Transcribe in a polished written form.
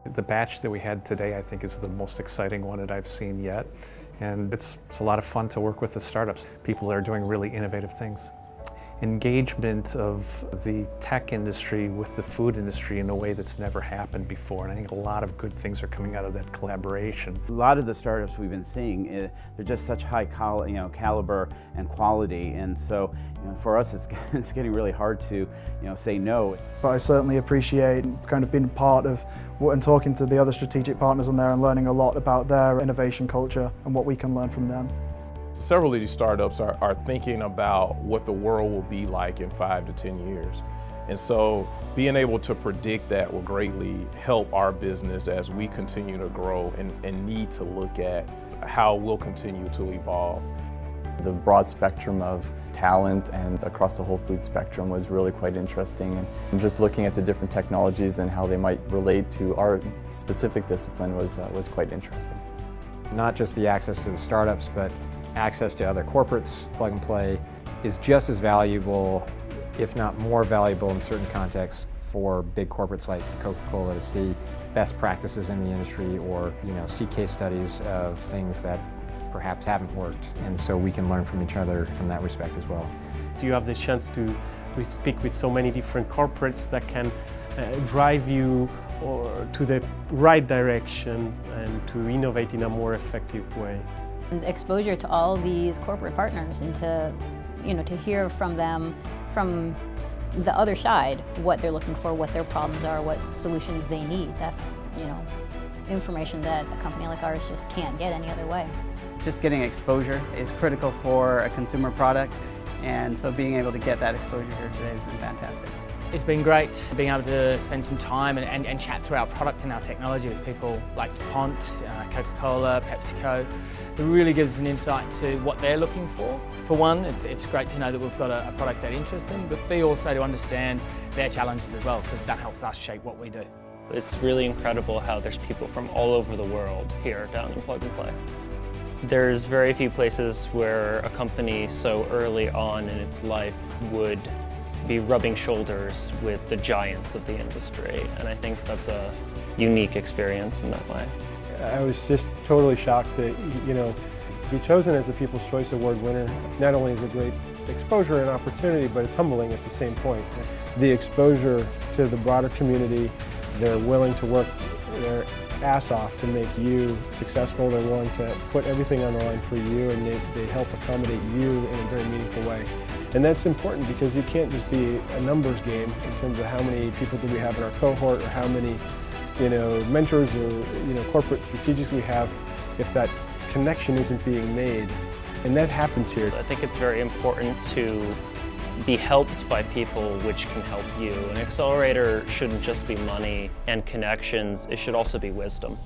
The batch that we had today, I think, is the most exciting one that I've seen yet. And it's a lot of fun to work with the startups. People that are doing really innovative things. Engagement of the tech industry with the food industry in a way that's never happened before. And I think a lot of good things are coming out of that collaboration. A lot of the startups we've been seeing, they're just such high caliber and quality. And so for us, it's getting really hard to say no. But I certainly appreciate kind of being part of and talking to the other strategic partners on there and learning a lot about their innovation culture and what we can learn from them. Several of these startups are thinking about what the world will be like in 5 to 10 years. And so being able to predict that will greatly help our business as we continue to grow and need to look at how we'll continue to evolve. The broad spectrum of talent and across the whole food spectrum was really quite interesting. And just looking at the different technologies and how they might relate to our specific discipline was quite interesting. Not just the access to the startups, but access to other corporates, plug and play, is just as valuable, if not more valuable in certain contexts, for big corporates like Coca-Cola to see best practices in the industry or see case studies of things that perhaps haven't worked. And so we can learn from each other from that respect as well. You have the chance to speak with so many different corporates that can drive you to the right direction and to innovate in a more effective way. And exposure to all these corporate partners and to hear from them from the other side what they're looking for, what their problems are, what solutions they need. That's information that a company like ours just can't get any other way. Just getting exposure is critical for a consumer product, and so being able to get that exposure here today has been fantastic. It's been great being able to spend some time and chat through our product and our technology with people like DuPont, Coca-Cola, PepsiCo. It really gives us an insight to what they're looking for. For one, it's great to know that we've got a product that interests them, but B, also to understand their challenges as well, because that helps us shape what we do. It's really incredible how there's people from all over the world here down in Plug and Play. There's very few places where a company so early on in its life would be rubbing shoulders with the giants of the industry, and I think that's a unique experience in that way. I was just totally shocked to be chosen as the People's Choice Award winner. Not only is it great exposure and opportunity, but it's humbling at the same point. The exposure to the broader community, they're willing to work their ass off to make you successful. They're willing to put everything on the line for you, and they help accommodate you in a very meaningful way. And that's important because you can't just be a numbers game in terms of how many people do we have in our cohort or how many mentors or corporate strategics we have if that connection isn't being made. And that happens here. I think it's very important to be helped by people which can help you. An accelerator shouldn't just be money and connections, it should also be wisdom.